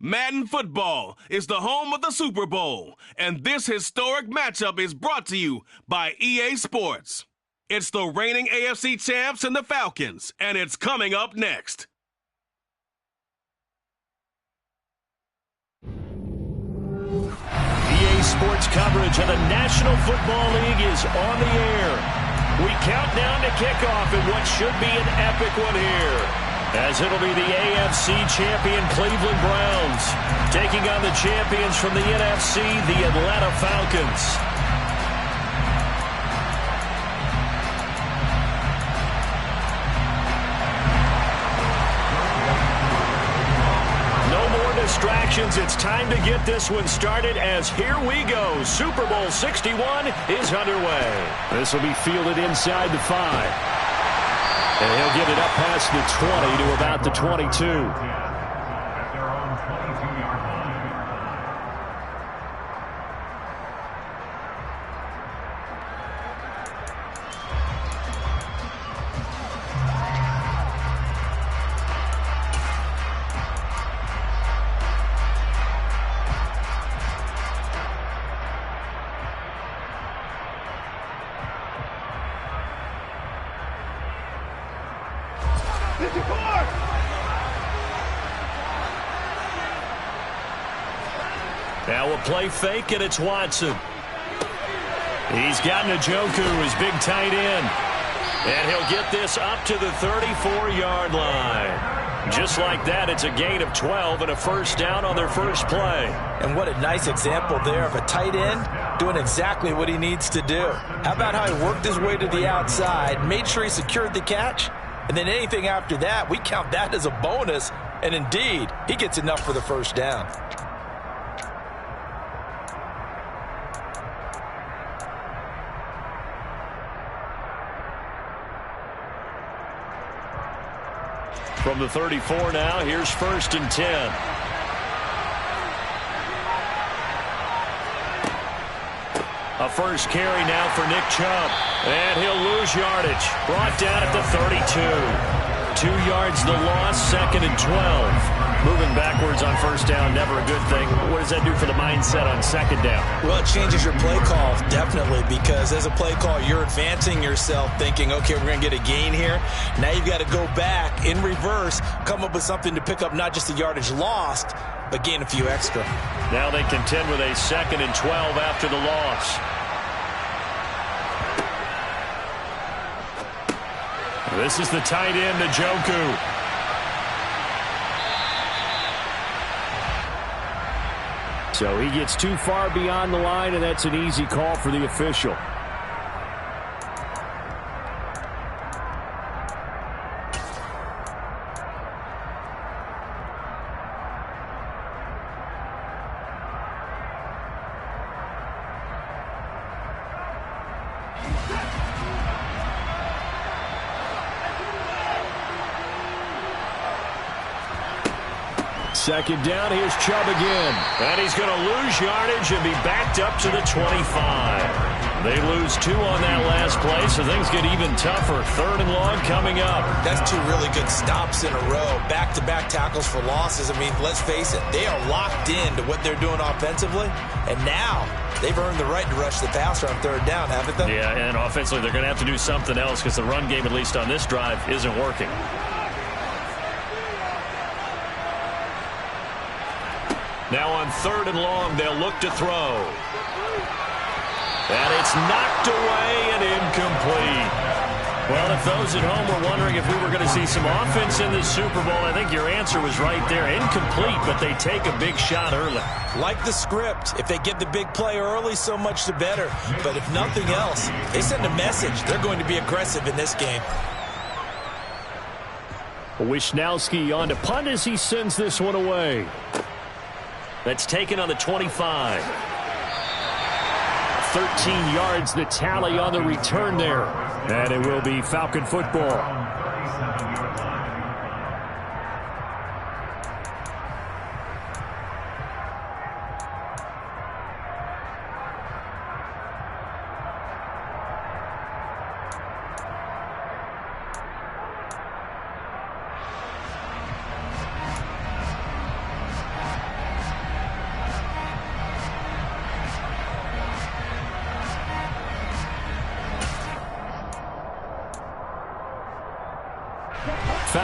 Madden Football is the home of the Super Bowl, and this historic matchup is brought to you by EA Sports. It's the reigning AFC champs and the Falcons, and it's coming up next. EA Sports coverage of the National Football League is on the air. We count down to kickoff in what should be an epic one here, as it'll be the AFC champion Cleveland Browns taking on the champions from the NFC, the Atlanta Falcons. No more distractions. It's time to get this one started, as here we go. Super Bowl 61 is underway. This will be fielded inside the 5. And he'll get it up past the 20 to about the 22. Now we'll play fake, and it's Watson. He's got Njoku, his big tight end. And he'll get this up to the 34-yard line. Just like that, it's a gain of 12 and a first down on their first play. And what a nice example there of a tight end doing exactly what he needs to do. How about how he worked his way to the outside, made sure he secured the catch, and then anything after that, we count that as a bonus. And indeed, he gets enough for the first down. From the 34 now, here's 1st and 10. A first carry now for Nick Chubb. And he'll lose yardage. Brought down at the 32. 2 yards the loss, 2nd and 12. Moving backwards on first down, never a good thing. What does that do for the mindset on 2nd down? Well, it changes your play call, definitely, because as a play call, you're advancing yourself thinking, okay, we're going to get a gain here. Now you've got to go back in reverse, come up with something to pick up not just the yardage lost, but gain a few extra. Now they contend with a 2nd and 12 after the loss. This is the tight end, Njoku. So he gets too far beyond the line, and that's an easy call for the official. Second down, here's Chubb again. And he's going to lose yardage and be backed up to the 25. They lose 2 on that last play, so things get even tougher. 3rd and long coming up. That's 2 really good stops in a row. Back-to-back tackles for losses. I mean, let's face it, they are locked into what they're doing offensively, and now they've earned the right to rush the passer on 3rd down, haven't they? Yeah, and offensively they're going to have to do something else because the run game, at least on this drive, isn't working. Now on 3rd and long, they'll look to throw. And it's knocked away and incomplete. Well, if those at home were wondering if we were going to see some offense in this Super Bowl, I think your answer was right there. Incomplete, but they take a big shot early. Like the script, if they get the big play early, so much the better. But if nothing else, they send a message. They're going to be aggressive in this game. Wishnowski on to punt as he sends this one away. That's taken on the 25. 13 yards the tally on the return there. And it will be Falcon football.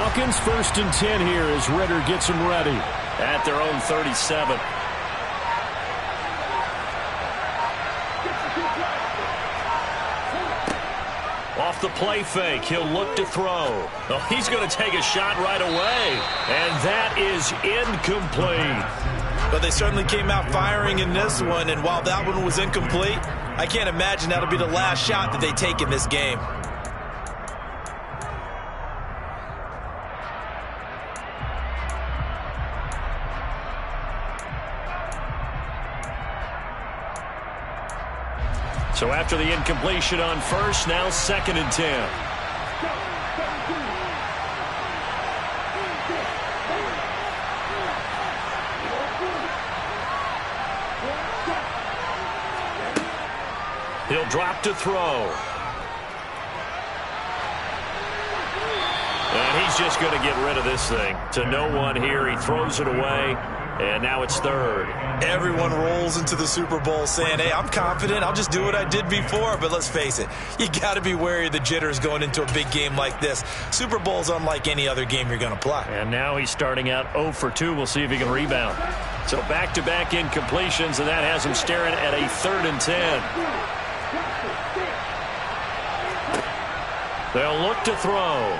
Falcons 1st and 10 here as Ritter gets them ready. At their own 37. Off the play fake, he'll look to throw. Oh, he's going to take a shot right away. And that is incomplete. But they certainly came out firing in this one, and while that one was incomplete, I can't imagine that'll be the last shot that they take in this game. So after the incompletion on first, now 2nd and 10. He'll drop to throw. And he's just going to get rid of this thing. To no one here. He throws it away. And now it's 3rd. Everyone rolls into the Super Bowl saying, hey, I'm confident. I'll just do what I did before. But let's face it, you got to be wary of the jitters going into a big game like this. Super Bowl's unlike any other game you're going to play. And now he's starting out 0 for 2. We'll see if he can rebound. So back-to-back incompletions, and that has him staring at a 3rd and 10. They'll look to throw.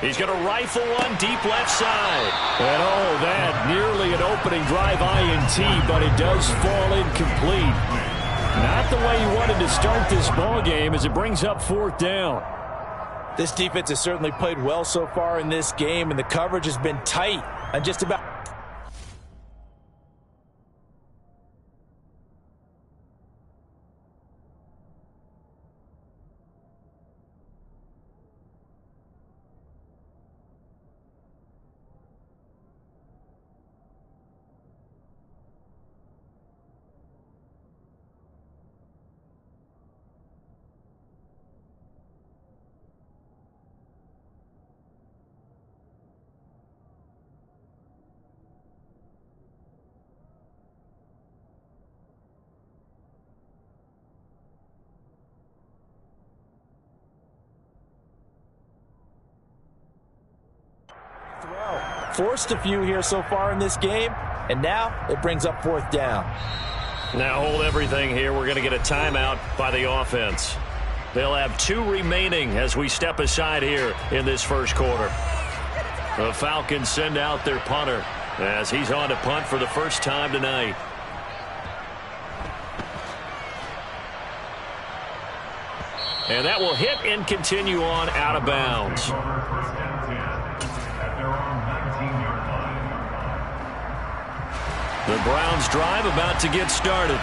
He's going to rifle one deep left side. And oh, that nearly an opening drive INT, but it does fall incomplete. Not the way he wanted to start this ball game as it brings up 4th down. This defense has certainly played well so far in this game, and the coverage has been tight on just about. Forced a few here so far in this game, and now it brings up 4th down. Now hold everything here. We're going to get a timeout by the offense. They'll have 2 remaining as we step aside here in this first quarter. The Falcons send out their punter as he's on to punt for the first time tonight. And that will hit and continue on out of bounds. The Browns drive about to get started.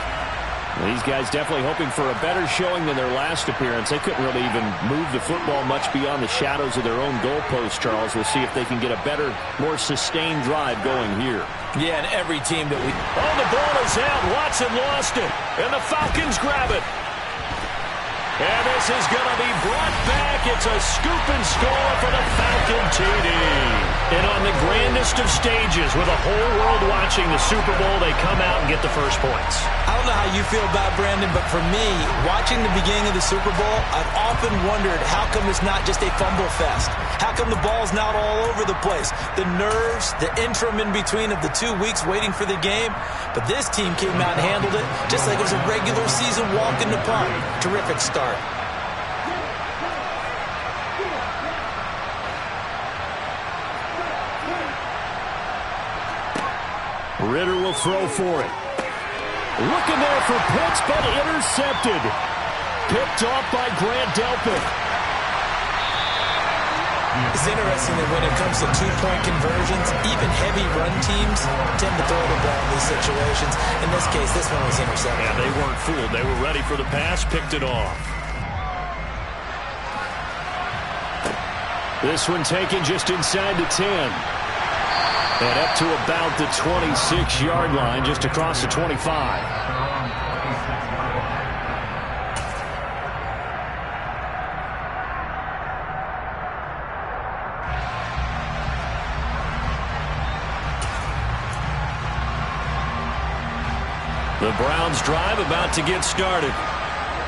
These guys definitely hoping for a better showing than their last appearance. They couldn't really even move the football much beyond the shadows of their own goalpost, Charles. We'll see if they can get a better, more sustained drive going here. Yeah, and every team that we... Oh, the ball is out. Watson lost it. And the Falcons grab it. And this is going to be brought back. It's a scoop and score for the Falcon TD. And on the grandest of stages, with the whole world watching the Super Bowl, they come out and get the first points. I don't know how you feel about it, Brandon, but for me, watching the beginning of the Super Bowl, I've often wondered how come it's not just a fumble fest? How come the ball's not all over the place? The nerves, the interim in between of the 2 weeks waiting for the game. But this team came out and handled it just like it was a regular season walk in the park. Terrific start. Ritter will throw for it. Looking there for Pitts, but intercepted. Picked off by Grant Delpit. It's interesting that when it comes to two-point conversions, even heavy run teams tend to throw the ball in these situations. In this case, this one was intercepted. Yeah, they weren't fooled. They were ready for the pass, picked it off. This one taken just inside the 10. And up to about the 26-yard line, just across the 25. The Browns drive about to get started.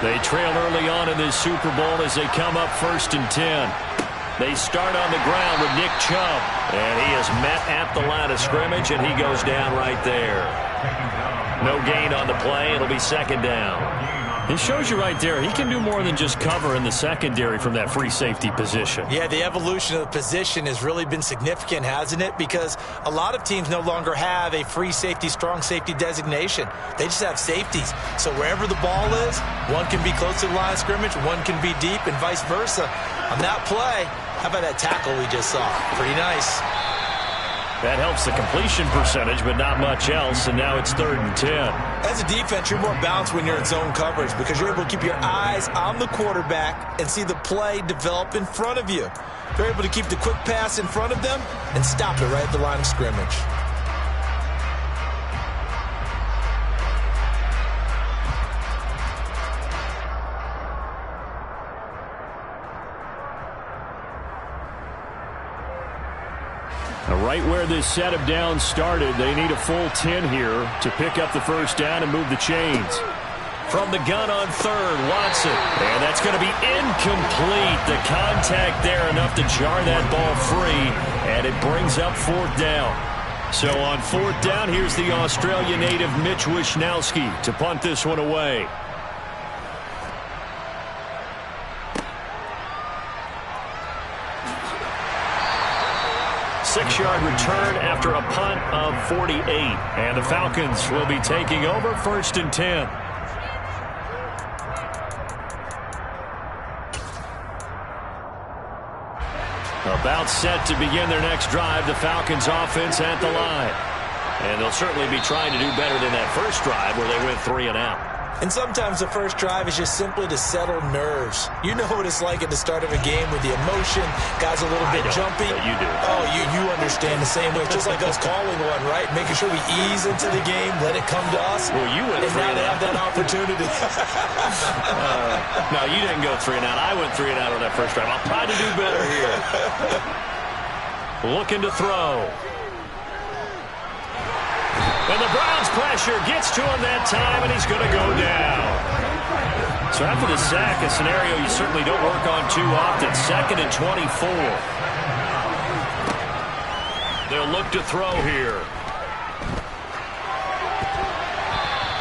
They trail early on in this Super Bowl as they come up 1st and 10. They start on the ground with Nick Chubb. And he is met at the line of scrimmage, and he goes down right there. No gain on the play. It'll be second down. It shows you right there, he can do more than just cover in the secondary from that free safety position. Yeah, the evolution of the position has really been significant, hasn't it? Because a lot of teams no longer have a free safety, strong safety designation. They just have safeties. So wherever the ball is, one can be close to the line of scrimmage, one can be deep, and vice versa. On that play, how about that tackle we just saw? Pretty nice. That helps the completion percentage, but not much else, and now it's 3rd and 10. As a defense, you're more balanced when you're in zone coverage because you're able to keep your eyes on the quarterback and see the play develop in front of you. You're able to keep the quick pass in front of them and stop it right at the line of scrimmage. Right where this set of downs started, they need a full 10 here to pick up the first down and move the chains. From the gun on 3rd, Watson. And that's going to be incomplete. The contact there enough to jar that ball free, and it brings up 4th down. So on 4th down, here's the Australia native Mitch Wishnowsky to punt this one away. Six-yard return after a punt of 48. And the Falcons will be taking over 1st and 10. About set to begin their next drive, the Falcons offense at the line. And they'll certainly be trying to do better than that first drive where they went 3 and out. And sometimes the first drive is just simply to settle nerves. You know what it's like at the start of a game with the emotion. Guys a little bit jumpy. You do. Oh, you understand the same way. It's just like us calling one, right? Making sure we ease into the game, let it come to us. Well, you went 3 and now they have that opportunity. No, you didn't go 3 and out. I went 3 and out on that first drive. I'll try to do better here. Looking to throw. And the Browns' pressure gets to him that time, and he's going to go down. So after the sack, a scenario you certainly don't work on too often. 2nd and 24. They'll look to throw here.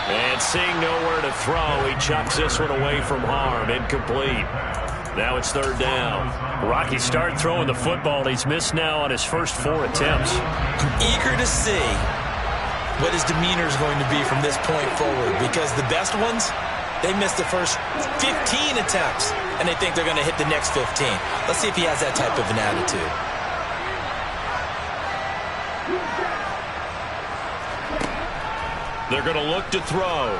And seeing nowhere to throw, he chucks this one away from harm. Incomplete. Now it's 3rd down. Rocky started throwing the football. He's missed now on his first 4 attempts. I'm eager to see what his demeanor is going to be from this point forward, because the best ones, they missed the first 15 attempts, and they think they're going to hit the next 15. Let's see if he has that type of an attitude. They're going to look to throw.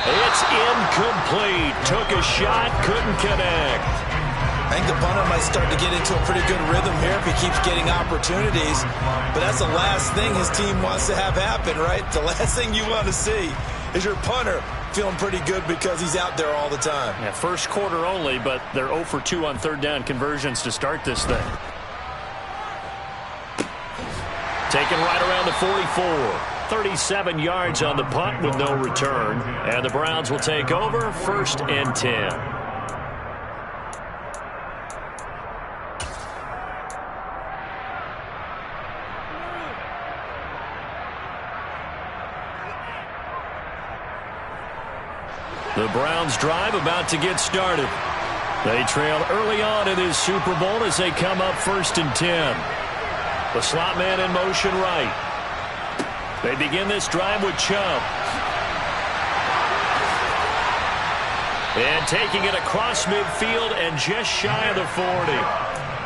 It's incomplete. Took a shot, couldn't connect. I think the punter might start to get into a pretty good rhythm here if he keeps getting opportunities. But that's the last thing his team wants to have happen, right? The last thing you want to see is your punter feeling pretty good because he's out there all the time. Yeah, first quarter only, but they're 0 for 2 on 3rd down conversions to start this thing. Taken right around the 44. 37 yards on the punt with no return. And the Browns will take over 1st and 10. The Browns drive about to get started. They trail early on in this Super Bowl as they come up 1st and 10. The slot man in motion right. They begin this drive with Chubb. And taking it across midfield and just shy of the 40.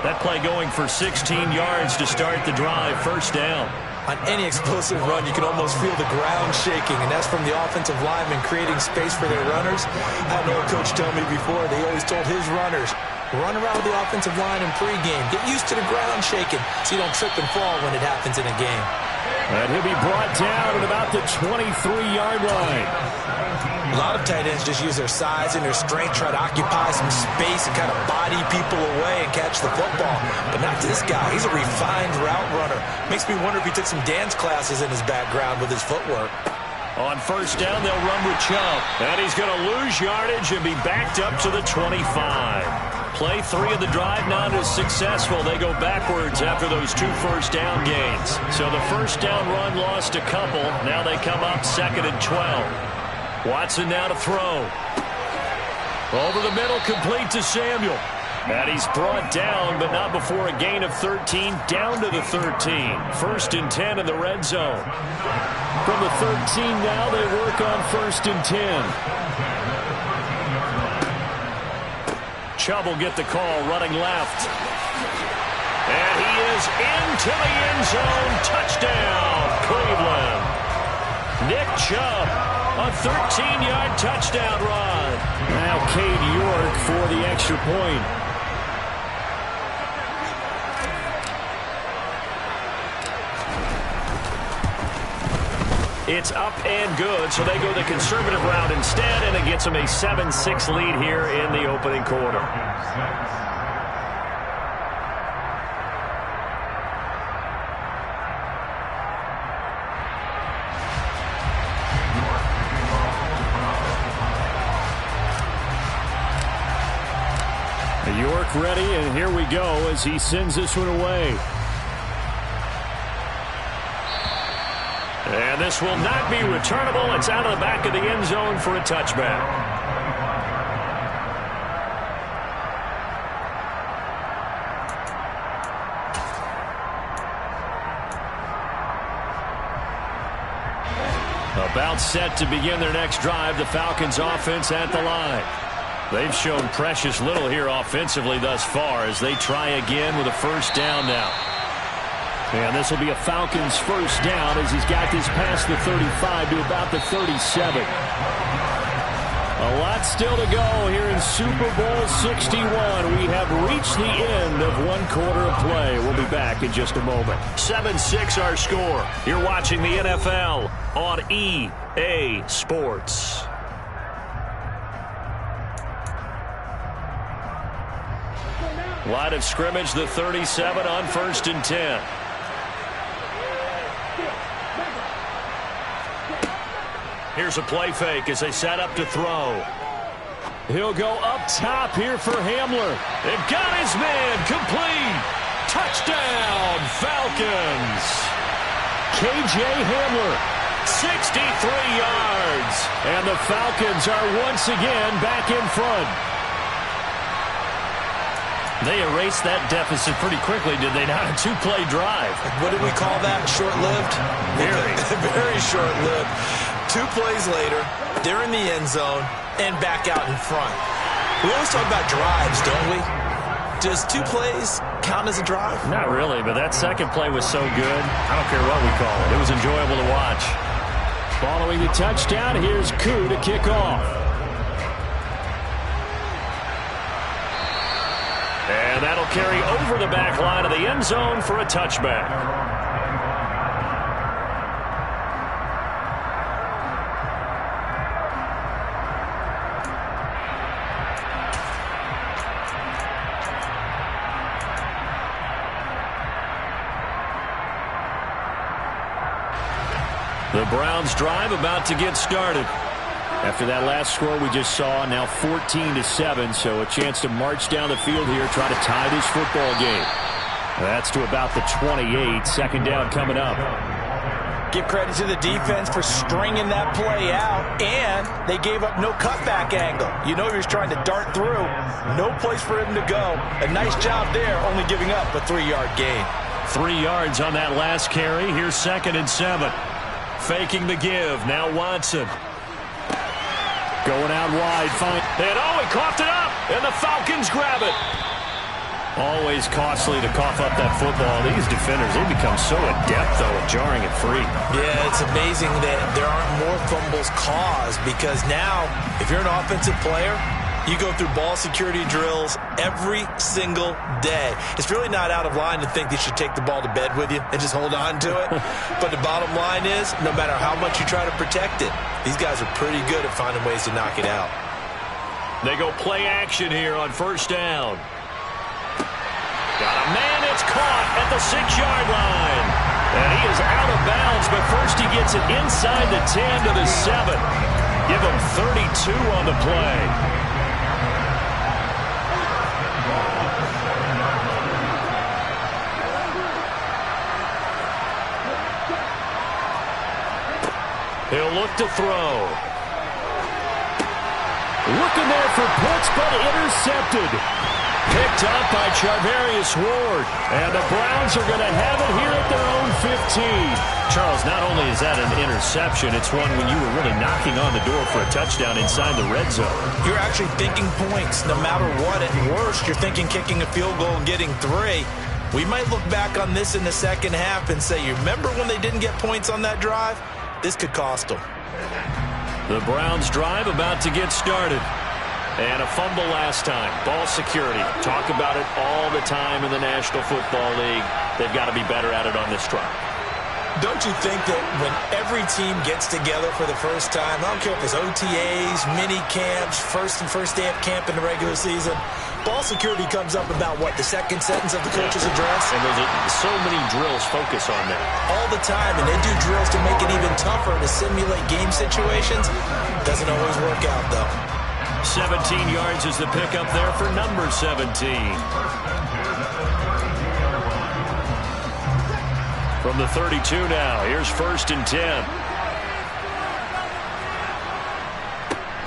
That play going for 16 yards to start the drive. 1st down. On any explosive run, you can almost feel the ground shaking, and that's from the offensive linemen creating space for their runners. I had an old coach tell me before, they always told his runners, run around with the offensive line in pregame. Get used to the ground shaking so you don't trip and fall when it happens in a game. And he'll be brought down at about the 23-yard line. A lot of tight ends just use their size and their strength, try to occupy some space and kind of body people away and catch the football. But not this guy. He's a refined route runner. Makes me wonder if he took some dance classes in his background with his footwork. On first down, they'll run with Chubb. And he's going to lose yardage and be backed up to the 25. Play 3 of the drive not as successful. They go backwards after those 2 first-down gains. So the first-down run lost a couple. Now they come up 2nd and 12. Watson now to throw. Over the middle, complete to Samuel. And he's brought down, but not before a gain of 13, down to the 13. 1st and 10 in the red zone. From the 13 now, they work on 1st and 10. Chubb will get the call, running left. And he is into the end zone. Touchdown, Cleveland. Nick Chubb, a 13-yard touchdown run. Now Cade York for the extra point. It's up and good, so they go the conservative route instead, and it gets them a 7-6 lead here in the opening quarter. York ready, and here we go as he sends this one away. And this will not be returnable. It's out of the back of the end zone for a touchback. About set to begin their next drive, the Falcons offense at the line. They've shown precious little here offensively thus far as they try again with a first down now. And this will be a Falcons first down as he's got this past the 35 to about the 37. A lot still to go here in Super Bowl 61. We have reached the end of 1 quarter of play. We'll be back in just a moment. 7-6 our score. You're watching the NFL on EA Sports. Line of scrimmage, the 37 on 1st and 10. Here's a play fake as they set up to throw. He'll go up top here for Hamler. They've got his man complete. Touchdown, Falcons. KJ Hamler. 63 yards. And the Falcons are once again back in front. They erased that deficit pretty quickly, did they not? A 2-play drive. What did we call that? Short-lived? Very. Very short-lived. 2 plays later, they're in the end zone and back out in front. We always talk about drives, don't we? Does 2 plays count as a drive? Not really, but that second play was so good. I don't care what we call it. It was enjoyable to watch. Following the touchdown, here's Koo to kick off. And that'll carry over the back line of the end zone for a touchback. The Browns drive about to get started. After that last score we just saw, now 14-7, so a chance to march down the field here, try to tie this football game. That's to about the 28. 2nd down coming up. Give credit to the defense for stringing that play out, and they gave up no cutback angle. You know he was trying to dart through. No place for him to go. A nice job there, only giving up a 3-yard gain. 3 yards on that last carry. Here's 2nd and 7. Faking the give. Now Watson. Going out wide, fine. And he coughed it up, and the Falcons grab it. Always costly to cough up that football. These defenders, they become so adept, though, at jarring it free. Yeah, it's amazing that there aren't more fumbles caused because now, if you're an offensive player, you go through ball security drills every single day. It's really not out of line to think you should take the ball to bed with you and just hold on to it. But the bottom line is, no matter how much you try to protect it, these guys are pretty good at finding ways to knock it out. They go play action here on first down. Got a man, it's caught at the 6-yard line. And he is out of bounds, but first he gets it inside the 10 to the 7. Give him 32 on the play. He'll look to throw. Looking there for puts, but intercepted. Picked up by Charvarius Ward. And the Browns are going to have it here at their own 15. Charles, not only is that an interception, it's one when you were really knocking on the door for a touchdown inside the red zone. You're actually thinking points no matter what. At worst, you're thinking kicking a field goal and getting 3. We might look back on this in the second half and say, you remember when they didn't get points on that drive? This could cost them. The Browns drive about to get started. And a fumble last time. Ball security. Talk about it all the time in the National Football League. They've got to be better at it on this drive. Don't you think that when every team gets together for the first time, I don't care if it's OTAs, mini camps, first day of camp in the regular season, ball security comes up about what, the second sentence of the coach's address? And there's so many drills focus on that. All the time, and they do drills to make it even tougher to simulate game situations. Doesn't always work out, though. 17 yards is the pickup there for number 17. From the 32 now, here's 1st and 10.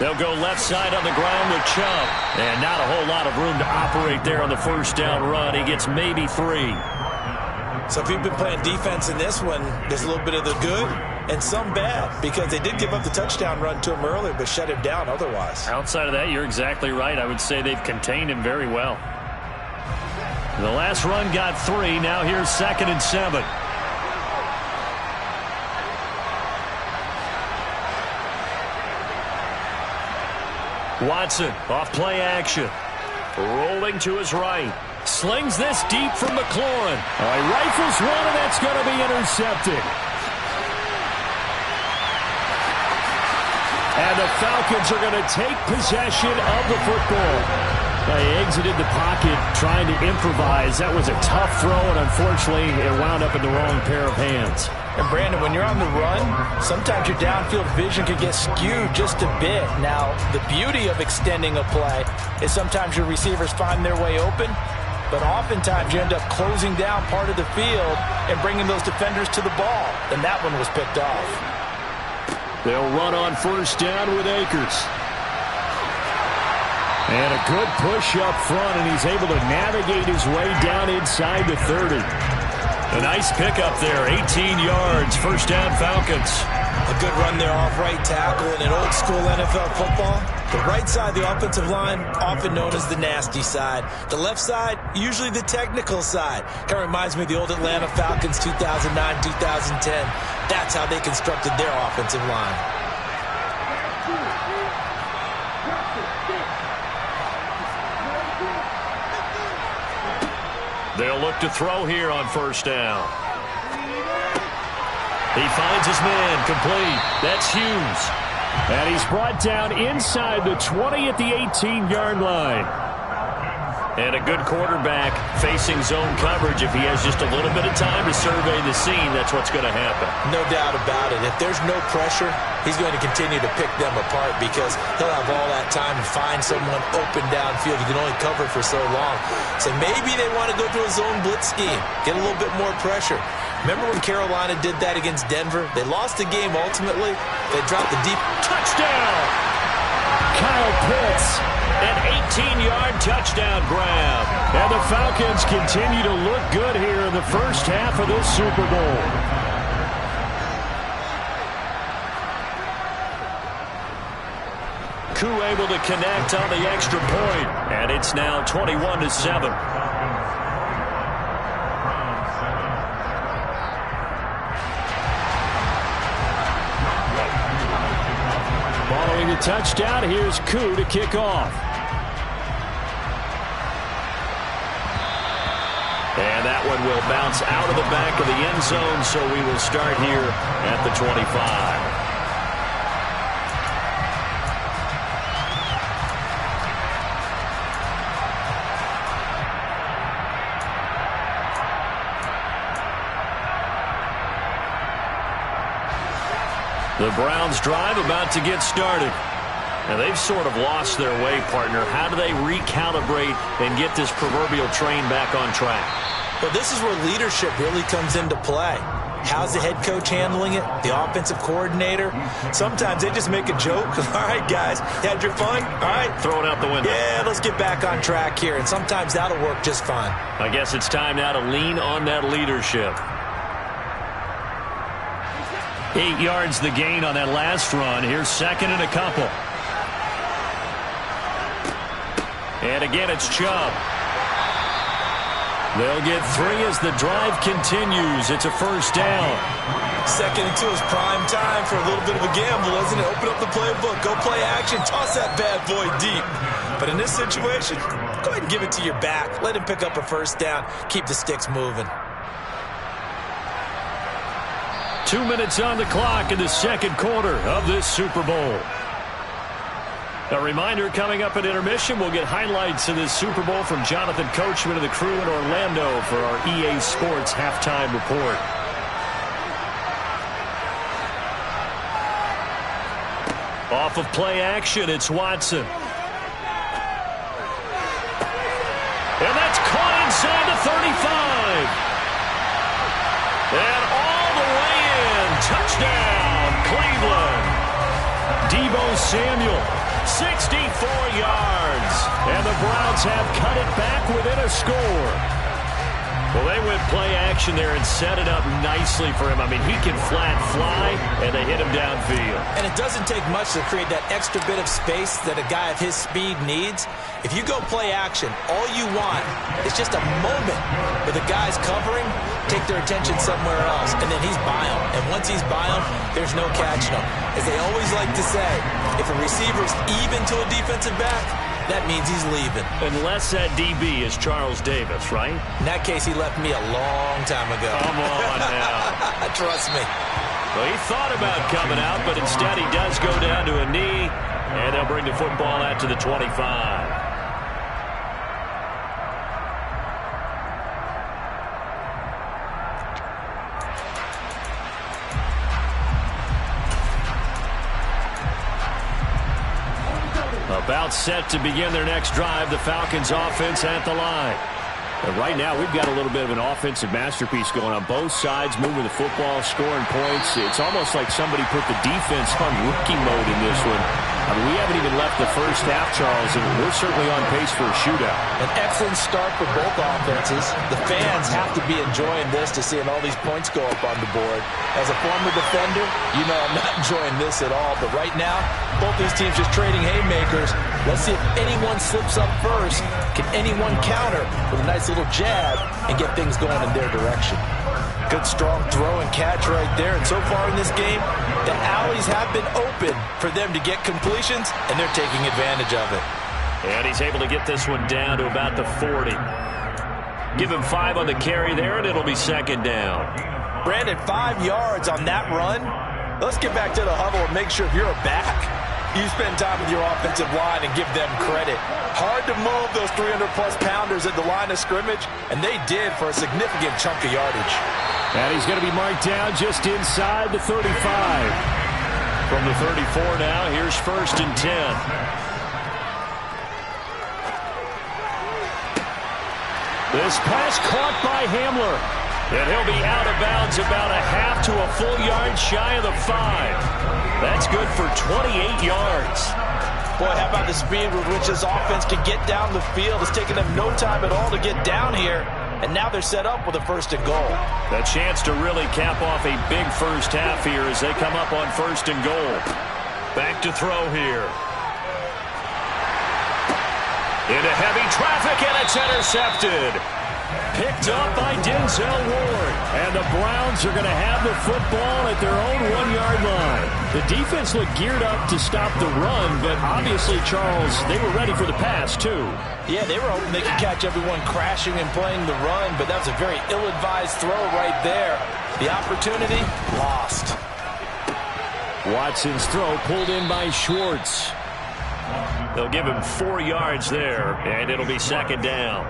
They'll go left side on the ground with Chubb. And not a whole lot of room to operate there on the first down run. He gets maybe 3. So if you've been playing defense in this one, there's a little bit of the good and some bad, because they did give up the touchdown run to him earlier but shut him down otherwise. Outside of that, you're exactly right. I would say they've contained him very well. The last run got 3. Now here's 2nd and 7. Watson off play action. Rolling to his right. Slings this deep from McLaurin. He rifles one, and that's going to be intercepted. And the Falcons are going to take possession of the football. They exited the pocket trying to improvise. That was a tough throw, and unfortunately, it wound up in the wrong pair of hands. And Brandon, when you're on the run, sometimes your downfield vision can get skewed just a bit. Now, the beauty of extending a play is sometimes your receivers find their way open, but oftentimes you end up closing down part of the field and bringing those defenders to the ball. And that one was picked off. They'll run on 1st down with Akers. And a good push up front, and he's able to navigate his way down inside the 30. A nice pickup there, 18 yards, 1st down Falcons. A good run there off right tackle. In an old school NFL football, the right side of the offensive line, often known as the nasty side. The left side, usually the technical side. Kind of reminds me of the old Atlanta Falcons 2009, 2010. That's how they constructed their offensive line. They'll look to throw here on 1st down. He finds his man, complete. That's Hughes. And he's brought down inside the 20 at the 18-yard line. And a good quarterback facing zone coverage. If he has just a little bit of time to survey the scene, that's what's going to happen. No doubt about it. If there's no pressure, he's going to continue to pick them apart because he'll have all that time to find someone open downfield. You can only cover for so long. So maybe they want to go to a zone blitz scheme, get a little bit more pressure. Remember when Carolina did that against Denver? They lost the game ultimately. They dropped the deep touchdown. Kyle Pitts, an 18-yard touchdown grab. And the Falcons continue to look good here in the first half of this Super Bowl. Koo able to connect on the extra point, and it's now 21-7. Following the touchdown, here's Koo to kick off. And that one will bounce out of the back of the end zone, so we will start here at the 25. The Browns drive about to get started. Now, they've sort of lost their way, partner. How do they recalibrate and get this proverbial train back on track? Well, this is where leadership really comes into play. How's the head coach handling it? The offensive coordinator? Sometimes they just make a joke. All right, guys, you had your fun? All right. Throw it out the window. Yeah, let's get back on track here. And sometimes that'll work just fine. I guess it's time now to lean on that leadership. 8 yards the gain on that last run. Here's second and a couple. And again, it's Chubb. They'll get 3 as the drive continues. It's a first down. Second and 2 is prime time for a little bit of a gamble, isn't it? Open up the playbook, go play action, toss that bad boy deep. But in this situation, go ahead and give it to your back. Let him pick up a first down. Keep the sticks moving. 2 minutes on the clock in the second quarter of this Super Bowl. A reminder, coming up at intermission, we'll get highlights of this Super Bowl from Jonathan Coachman and the crew in Orlando for our EA Sports halftime report. Off of play action, it's Watson. And that's caught inside the 35. And all the way in. Touchdown, Cleveland. Deebo Samuel. 64 yards, and the Browns have cut it back within a score. Well, they went play action there and set it up nicely for him. I mean, he can flat fly, and they hit him downfield. And it doesn't take much to create that extra bit of space that a guy of his speed needs. If you go play action, all you want is just a moment where the guy's covering, take their attention somewhere else, and then he's by him. And once he's by him, there's no catching him. As they always like to say, if a receiver's even to a defensive back, that means he's leaving. Unless that DB is Charles Davis, right? In that case, he left me a long time ago. Come on now. Trust me. Well, he thought about coming out, but instead he does go down to a knee, and they'll bring the football out to the 25. About set to begin their next drive, the Falcons offense at the line. And right now, we've got a little bit of an offensive masterpiece going on both sides, moving the football, scoring points. It's almost like somebody put the defense on rookie mode in this one. I mean, we haven't even left the first half, Charles, and we're certainly on pace for a shootout. An excellent start for both offenses. The fans have to be enjoying this to seeing all these points go up on the board. As a former defender, you know I'm not enjoying this at all. But right now, both these teams just trading haymakers. Let's see if anyone slips up first. Can anyone counter with a nice little jab and get things going in their direction? Good strong throw and catch right there. And so far in this game, the alleys have been open for them to get completions, and they're taking advantage of it. And he's able to get this one down to about the 40. Give him 5 on the carry there, and it'll be second down. Brandon, 5 yards on that run. Let's get back to the huddle and make sure if you're a back, you spend time with your offensive line and give them credit. Hard to move those 300-plus pounders at the line of scrimmage, and they did for a significant chunk of yardage. And he's going to be marked down just inside the 35. From the 34 now, here's first and 10. This pass caught by Hamler. And he'll be out of bounds about a half to a full yard shy of the 5. That's good for 28 yards. Boy, how about the speed with which this offense can get down the field? It's taken them no time at all to get down here. And now they're set up with a first and goal. A chance to really cap off a big first half here as they come up on first and goal. Back to throw here. Into heavy traffic, and it's intercepted. Picked up by Denzel Ward. And the Browns are going to have the football at their own 1-yard line. The defense looked geared up to stop the run, but obviously, Charles, they were ready for the pass, too. Yeah, they were hoping they could catch everyone crashing and playing the run, but that was a very ill-advised throw right there. The opportunity, lost. Watson's throw pulled in by Schwartz. They'll give him 4 yards there, and it'll be second down.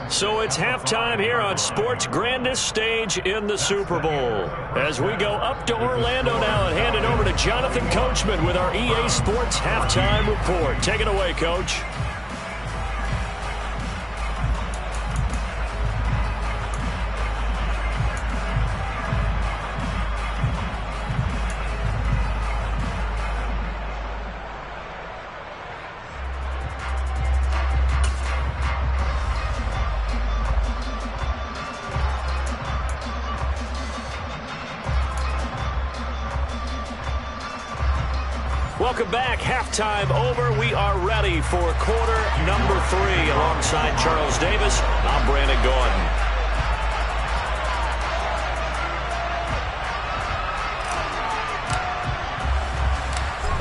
So it's halftime here on sports' grandest stage in the Super Bowl. As we go up to Orlando now and hand it over to Jonathan Coachman with our EA Sports Halftime Report. Take it away, Coach. Welcome back. Halftime over. We are ready for quarter number 3. Alongside Charles Davis, I'm Brandon Gordon.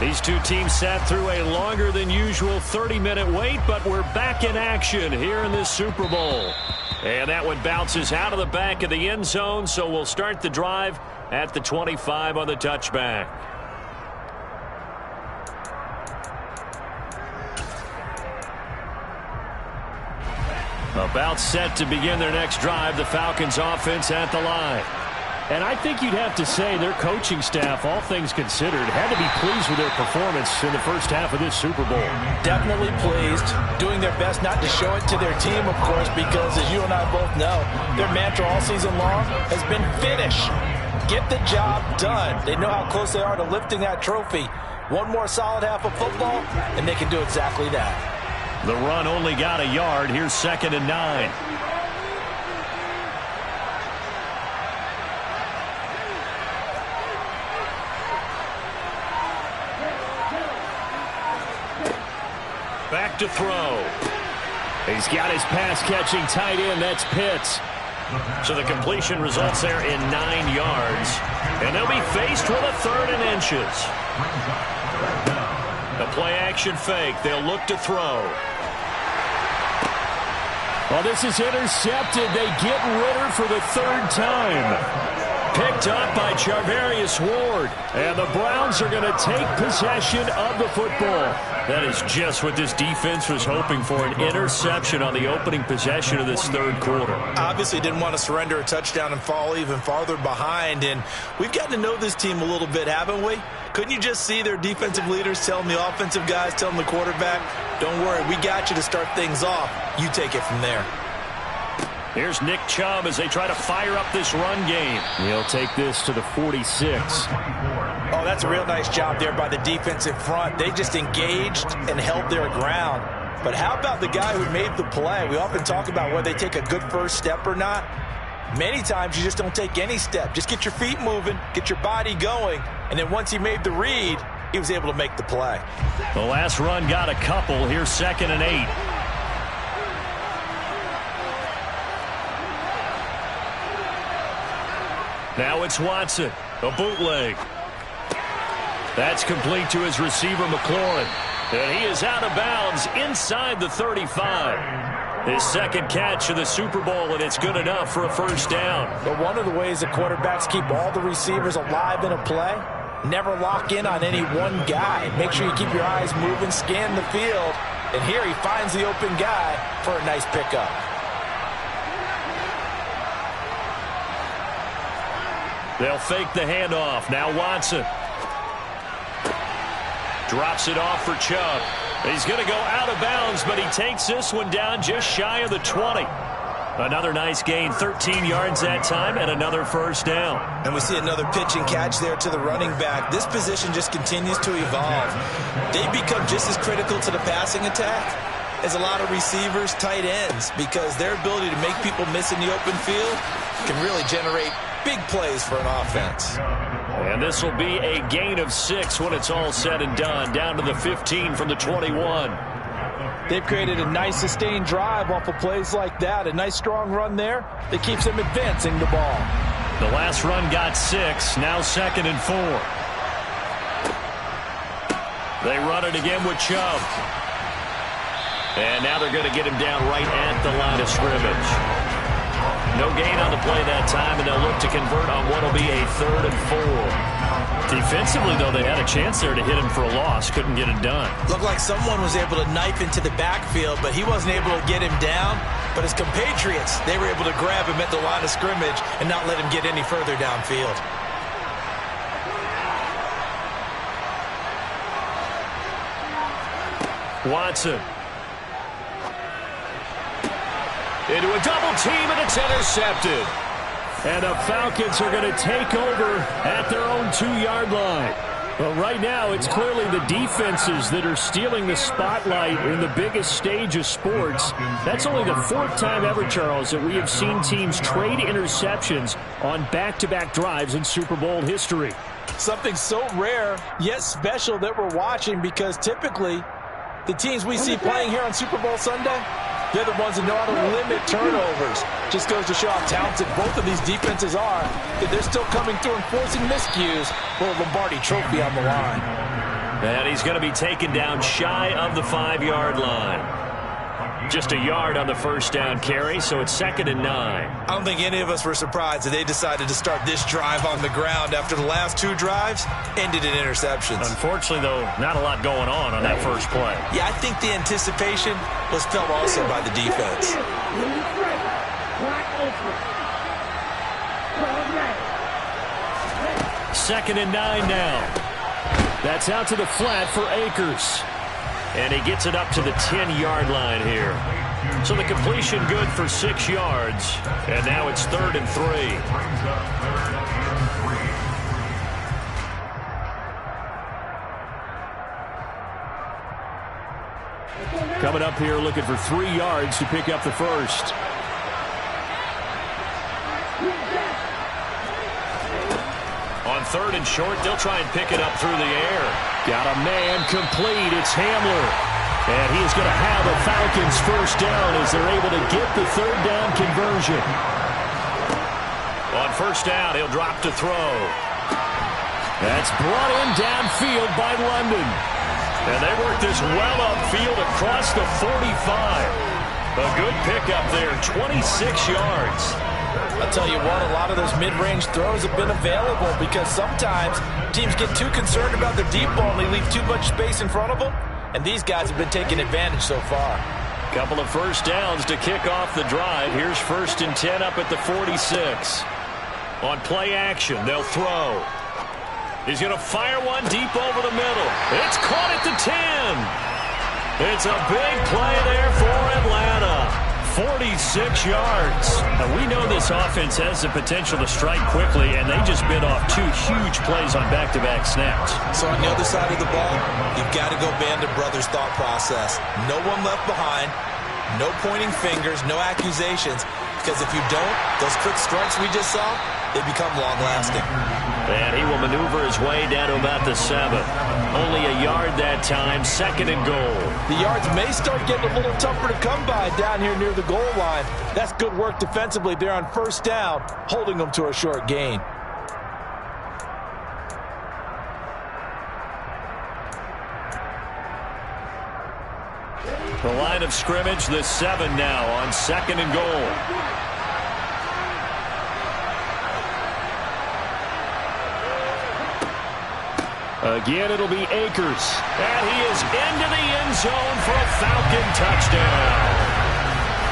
These two teams sat through a longer than usual 30-minute wait, but we're back in action here in this Super Bowl. And that one bounces out of the back of the end zone, so we'll start the drive at the 25 on the touchback. About set to begin their next drive, the Falcons offense at the line. And I think you'd have to say their coaching staff, all things considered, had to be pleased with their performance in the first half of this Super Bowl. Definitely pleased, doing their best not to show it to their team, of course, because as you and I both know, their mantra all season long has been finish. Get the job done. They know how close they are to lifting that trophy. One more solid half of football, and they can do exactly that. The run only got a yard. Here's 2nd and 9. Back to throw. He's got his pass-catching tight end. That's Pitts. So the completion results there in 9 yards. And they'll be faced with a 3rd and inches. The play-action fake. They'll look to throw. Well, this is intercepted. They get Ritter for the 3rd time. Picked up by Charvarius Ward. And the Browns are going to take possession of the football. That is just what this defense was hoping for, an interception on the opening possession of this 3rd quarter. Obviously didn't want to surrender a touchdown and fall even farther behind. And we've gotten to know this team a little bit, haven't we? Couldn't you just see their defensive leaders telling the offensive guys, telling the quarterback, don't worry, we got you to start things off. You take it from there. Here's Nick Chubb as they try to fire up this run game. He'll take this to the 46. Oh, that's a real nice job there by the defensive front. They just engaged and held their ground. But how about the guy who made the play? We often talk about whether they take a good first step or not. Many times you just don't take any step. Just get your feet moving, get your body going, and then once he made the read, he was able to make the play. The last run got a couple. Here's 2nd and 8. Now it's Watson, a bootleg. That's complete to his receiver, McLaurin. And he is out of bounds inside the 35. His 2nd catch of the Super Bowl, and it's good enough for a 1st down. But one of the ways that quarterbacks keep all the receivers alive in a play, never lock in on any one guy. Make sure you keep your eyes moving, scan the field. And here he finds the open guy for a nice pickup. They'll fake the handoff. Now Watson. Drops it off for Chubb. He's going to go out of bounds, but he takes this one down just shy of the 20. Another nice gain, 13 yards that time, and another 1st down. And we see another pitch and catch there to the running back. This position just continues to evolve. They become just as critical to the passing attack as a lot of receivers, tight ends, because their ability to make people miss in the open field can really generate big plays for an offense. And this will be a gain of 6 when it's all said and done, down to the 15 from the 21. They've created a nice sustained drive off of plays like that. A nice strong run there that keeps them advancing the ball. The last run got 6, now 2nd and 4. They run it again with Chubb. And now they're going to get him down right at the line of scrimmage. No gain on the play that time, and they'll look to convert on what will be a 3rd and 4. Defensively, though, they had a chance there to hit him for a loss. Couldn't get it done. Looked like someone was able to knife into the backfield, but he wasn't able to get him down. But his compatriots, they were able to grab him at the line of scrimmage and not let him get any further downfield. Watson. Into a double team, and it's intercepted. And the Falcons are going to take over at their own 2-yard line. Well, right now, it's clearly the defenses that are stealing the spotlight in the biggest stage of sports. That's only the 4th time ever, Charles, that we have seen teams trade interceptions on back-to-back drives in Super Bowl history. Something so rare, yet special that we're watching, because typically the teams we see playing here on Super Bowl Sunday, they're the ones that know how to limit turnovers. Just goes to show how talented both of these defenses are, that they're still coming through and forcing miscues for a Lombardi trophy on the line. And he's going to be taken down shy of the 5-yard line. Just a yard on the first down carry, so it's 2nd and 9. I don't think any of us were surprised that they decided to start this drive on the ground after the last 2 drives ended in interceptions. Unfortunately, though, not a lot going on that first play. Yeah, I think the anticipation was felt also by the defense. 2nd and 9 now. That's out to the flat for Akers. And he gets it up to the 10-yard line here. So the completion good for 6 yards. And now it's 3rd and 3. Coming up here looking for 3 yards to pick up the first. On 3rd and short, they'll try and pick it up through the air. Got a man complete. It's Hamler. And he's going to have a Falcons first down as they're able to get the 3rd down conversion. On first down, he'll drop to throw. That's brought in downfield by London. And they work this well upfield across the 45. A good pickup there, 26 yards. I'll tell you what, a lot of those mid-range throws have been available because sometimes teams get too concerned about their deep ball and they leave too much space in front of them. And these guys have been taking advantage so far. Couple of first downs to kick off the drive. Here's 1st and 10 up at the 46. On play action, they'll throw. He's going to fire one deep over the middle. It's caught at the 10. It's a big play there for Atlanta. 46 yards. Now, we know this offense has the potential to strike quickly, and they just bit off 2 huge plays on back-to-back snaps. So on the other side of the ball, you've got to go Band of Brothers thought process. No one left behind, no pointing fingers, no accusations, because if you don't, those quick strikes we just saw, they become long-lasting. And he will maneuver his way down to about the 7. Only a yard that time, 2nd and goal. The yards may start getting a little tougher to come by down here near the goal line. That's good work defensively there on first down, holding them to a short gain. The line of scrimmage, the 7 now on 2nd and goal. Again, it'll be Akers. And he is into the end zone for a Falcon touchdown.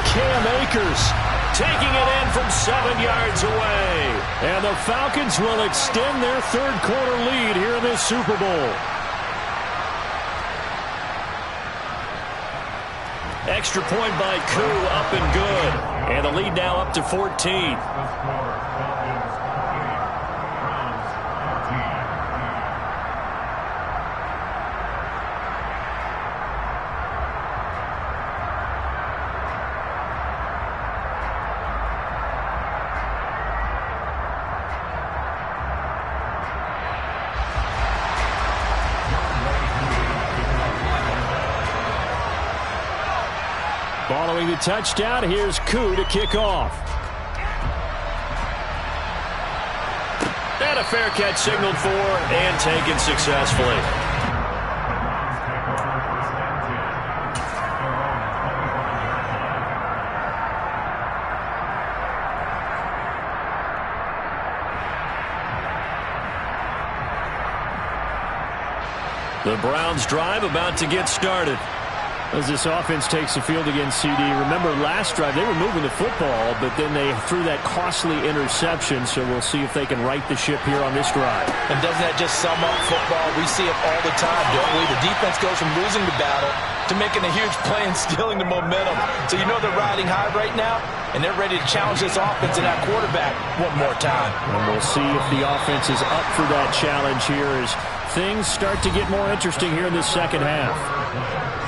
Cam Akers taking it in from 7 yards away. And the Falcons will extend their 3rd quarter lead here in this Super Bowl. Extra point by Koo, up and good. And the lead now up to 14. Following the touchdown, here's Koo to kick off. And a fair catch signaled for and taken successfully. The Browns drive about to get started. As this offense takes the field against CD, remember last drive they were moving the football, but then they threw that costly interception, so we'll see if they can right the ship here on this drive. And doesn't that just sum up football? We see it all the time, don't we? The defense goes from losing the battle to making a huge play and stealing the momentum. So you know they're riding high right now, and they're ready to challenge this offense and that quarterback one more time. And we'll see if the offense is up for that challenge here as things start to get more interesting here in this second half.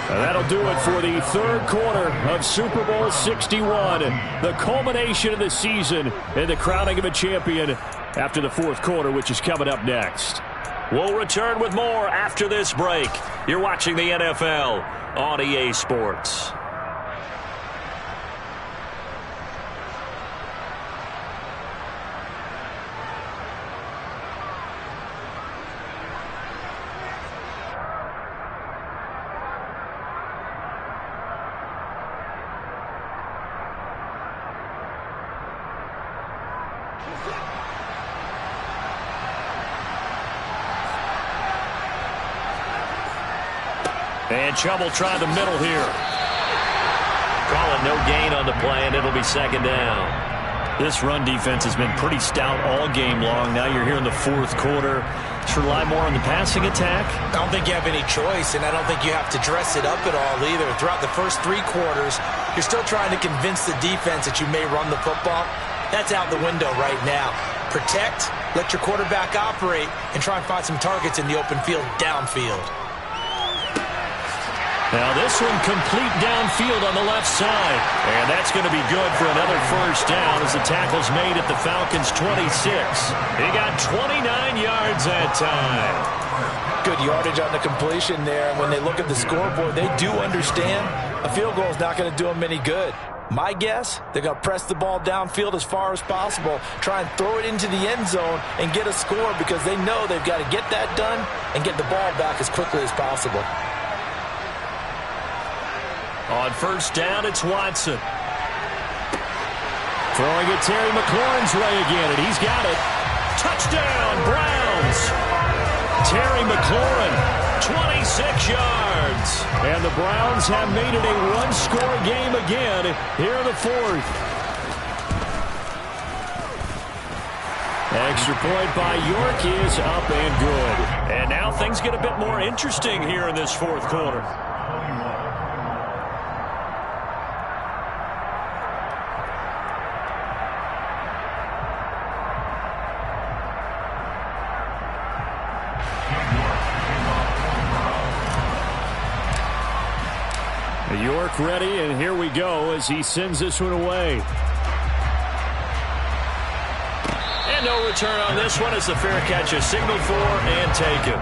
That'll do it for the third quarter of Super Bowl 61, the culmination of the season and the crowning of a champion after the fourth quarter, which is coming up next. We'll return with more after this break. You're watching the NFL on EA Sports. And Chubb will try the middle here. Call it no gain on the play, and it'll be second down. This run defense has been pretty stout all game long. Now you're here in the fourth quarter. Should rely more on the passing attack. I don't think you have any choice, and I don't think you have to dress it up at all either. Throughout the first three quarters, you're still trying to convince the defense that you may run the football. That's out the window right now. Protect, let your quarterback operate, and try and find some targets in the open field downfield. Now this one complete downfield on the left side. And that's going to be good for another first down as the tackle's made at the Falcons' 26. He got 29 yards that time. Good yardage on the completion there. And when they look at the scoreboard, they do understand a field goal is not going to do them any good. My guess, they're going to press the ball downfield as far as possible, try and throw it into the end zone and get a score because they know they've got to get that done and get the ball back as quickly as possible. On first down, it's Watson. Throwing it Terry McLaurin's way again, and he's got it. Touchdown, Browns. Terry McLaurin, 26 yards. And the Browns have made it a one-score game again here in the fourth. Extra point by York is up and good. And now things get a bit more interesting here in this fourth quarter. York ready, and here we go as he sends this one away. And no return on this one as the fair catch is signaled for and taken.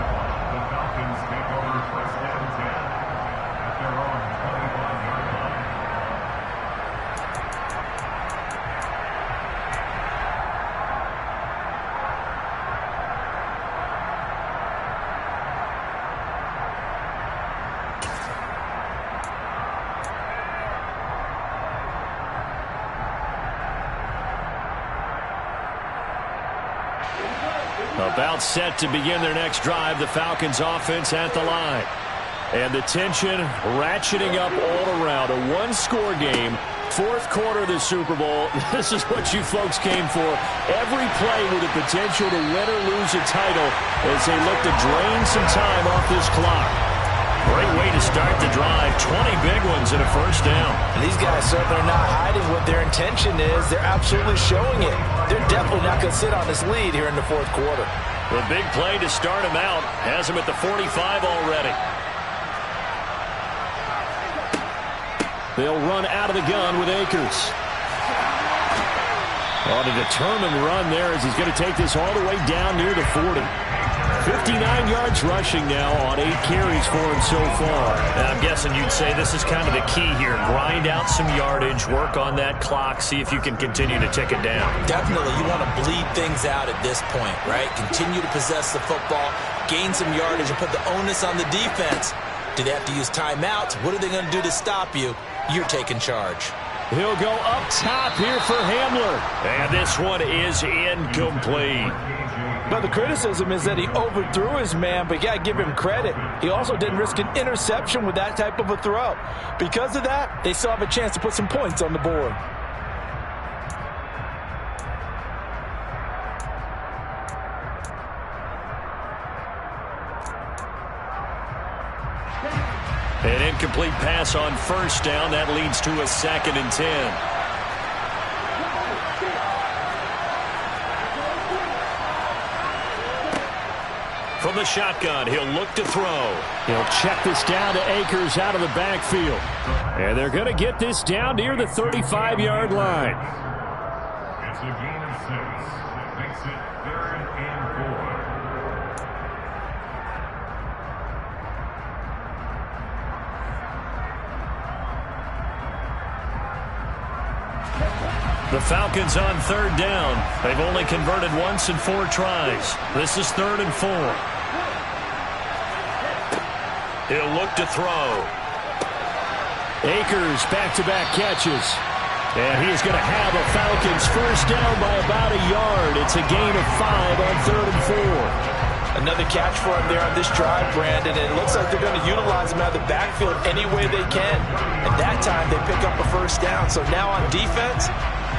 About set to begin their next drive, the Falcons offense at the line. And the tension ratcheting up all around. A one-score game, fourth quarter of the Super Bowl. This is what you folks came for. Every play with the potential to win or lose a title as they look to drain some time off this clock. Great way to start the drive. 20 big ones and a first down. And these guys certainly are not hiding what their intention is. They're absolutely showing it. They're definitely not going to sit on this lead here in the fourth quarter. The big play to start him out has him at the 45 already. They'll run out of the gun with Akers. On a determined run there as he's going to take this all the way down near the 40. 59 yards rushing now on 8 carries for him so far. And I'm guessing you'd say this is kind of the key here. Grind out some yardage, work on that clock, see if you can continue to tick it down. Definitely. You want to bleed things out at this point, right? Continue to possess the football, gain some yardage, and put the onus on the defense. Do they have to use timeouts? What are they going to do to stop you? You're taking charge. He'll go up top here for Hamler. And this one is incomplete. But the criticism is that he overthrew his man, but you got to give him credit. He also didn't risk an interception with that type of a throw. Because of that, they still have a chance to put some points on the board. An incomplete pass on first down. That leads to a 2nd and 10. From the shotgun, he'll look to throw. He'll check this down to Akers out of the backfield. And they're going to get this down near the 35-yard line. It's a gain of 6. Makes it 3rd and 4. The Falcons on 3rd down. They've only converted once in 4 tries. This is 3rd and 4. He'll look to throw. Akers back-to-back catches. And he's going to have a Falcons first down by about a yard. It's a gain of 5 on 3rd and 4. Another catch for him there on this drive, Brandon, and it looks like they're going to utilize him out of the backfield any way they can. And that time they pick up a first down. So now on defense,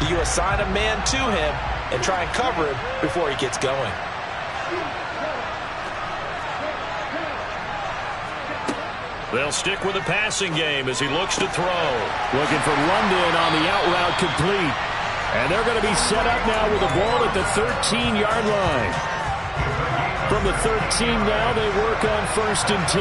you assign a man to him and try and cover him before he gets going. They'll stick with the passing game as he looks to throw. Looking for London on the out route complete. And they're going to be set up now with the ball at the 13-yard line. From the 13 now, they work on 1st and 10.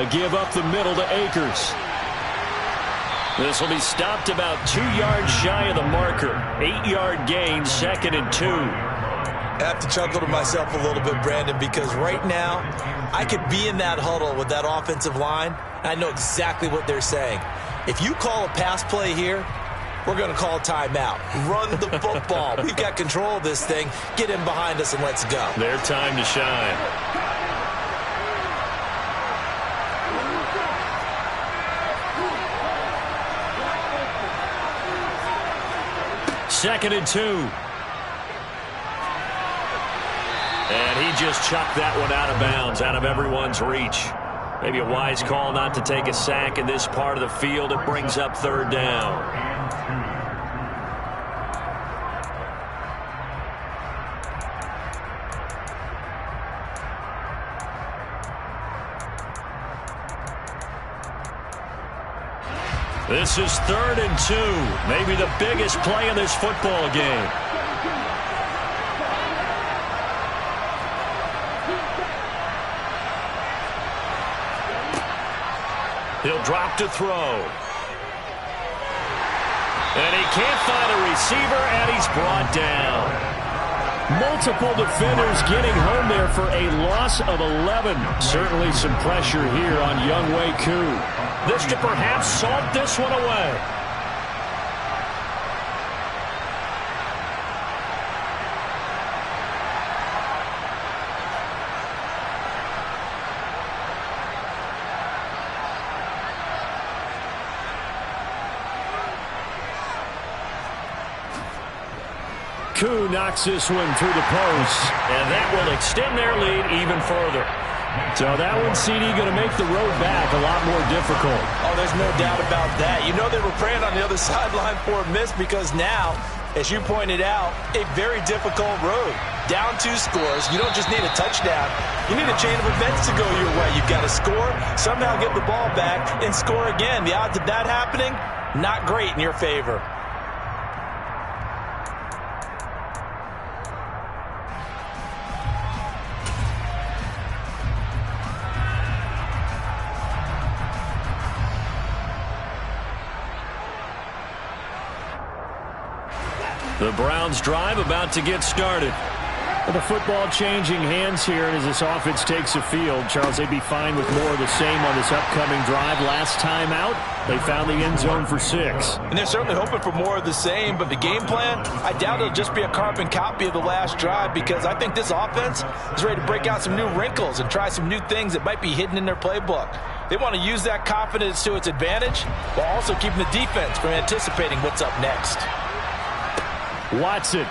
A give up the middle to Akers. This will be stopped about 2 yards shy of the marker. 8-yard gain, 2nd and 2. I have to chuckle to myself a little bit, Brandon, because right now I could be in that huddle with that offensive line, and I know exactly what they're saying. If you call a pass play here, we're going to call timeout. Run the football. We've got control of this thing. Get in behind us and let's go. Their time to shine. Second and 2. And he just chucked that one out of bounds, out of everyone's reach. Maybe a wise call not to take a sack in this part of the field. It brings up 3rd down. This is 3rd and 2. Maybe the biggest play in this football game. He'll drop to throw. And he can't find a receiver, and he's brought down. Multiple defenders getting home there for a loss of 11. Certainly some pressure here on Younghoe Koo. This to perhaps salt this one away. Koo knocks this one through the post, and that will extend their lead even further. So that one, CD, going to make the road back a lot more difficult. Oh, there's no doubt about that. You know they were praying on the other sideline for a miss because now, as you pointed out, a very difficult road. Down 2 scores. You don't just need a touchdown. You need a chain of events to go your way. You've got to score, somehow get the ball back, and score again. The odds of that happening, not great in your favor. The Browns drive about to get started. The football changing hands here, and as this offense takes the field, Charles, they'd be fine with more of the same on this upcoming drive. Last time out, they found the end zone for 6. And they're certainly hoping for more of the same, but the game plan, I doubt it'll just be a carbon copy of the last drive, because I think this offense is ready to break out some new wrinkles and try some new things that might be hidden in their playbook. They want to use that confidence to its advantage while also keeping the defense from anticipating what's up next. Watson.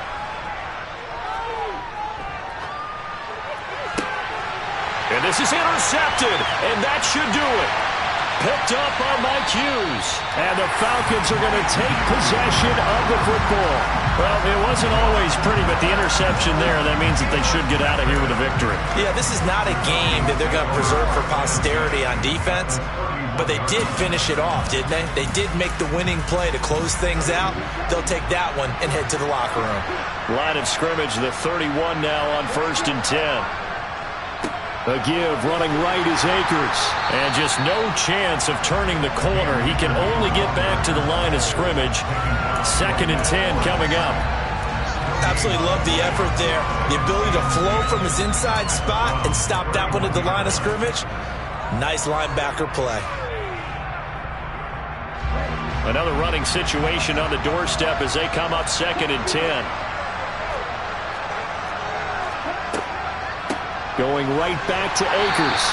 And this is intercepted, and that should do it. Picked up on Mike Hughes. And the Falcons are going to take possession of the football. Well, it wasn't always pretty, but the interception there, that means that they should get out of here with a victory. Yeah, this is not a game that they're going to preserve for posterity on defense, but they did finish it off, didn't they? They did make the winning play to close things out. They'll take that one and head to the locker room. Line of scrimmage, the 31 now on 1st and 10. A give, running right is Akers. And just no chance of turning the corner. He can only get back to the line of scrimmage. 2nd and 10 coming up. Absolutely love the effort there. The ability to flow from his inside spot and stop that one at the line of scrimmage. Nice linebacker play. Another running situation on the doorstep as they come up 2nd and 10. Going right back to Akers.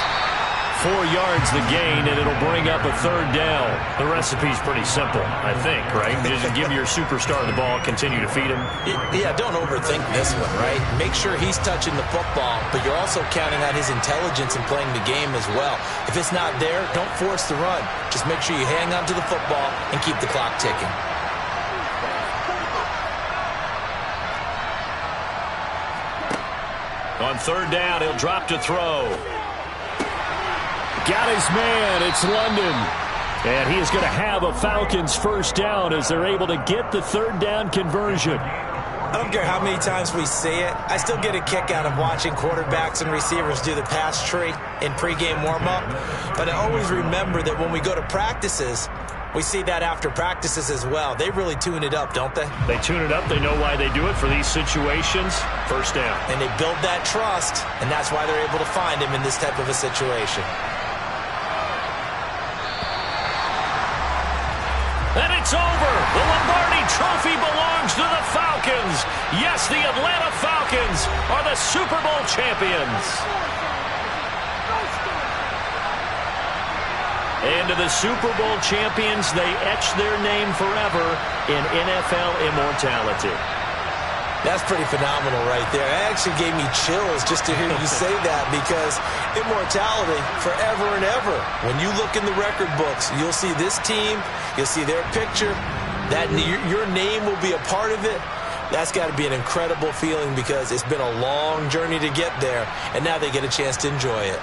4 yards the gain, and it'll bring up a 3rd down. The recipe's pretty simple, I think, right? Just give your superstar the ball, continue to feed him. Yeah, don't overthink this one, right? Make sure he's touching the football, but you're also counting on his intelligence in playing the game as well. If it's not there, don't force the run. Just make sure you hang on to the football and keep the clock ticking. On 3rd down, he'll drop to throw. Got his man. It's London. And he is going to have a Falcons 1st down as they're able to get the 3rd down conversion. I don't care how many times we see it. I still get a kick out of watching quarterbacks and receivers do the pass tree in pregame warm-up. But I always remember that when we go to practices, we see that after practices as well. They really tune it up, don't they? They tune it up. They know why they do it for these situations. 1st down. And they build that trust, and that's why they're able to find him in this type of a situation. And it's over. The Lombardi Trophy belongs to the Falcons. Yes, the Atlanta Falcons are the Super Bowl champions. And to the Super Bowl champions, they etch their name forever in NFL immortality. That's pretty phenomenal right there. It actually gave me chills just to hear you say that, because immortality forever and ever. When you look in the record books, you'll see this team, you'll see their picture, that your name will be a part of it. That's got to be an incredible feeling, because it's been a long journey to get there, and now they get a chance to enjoy it.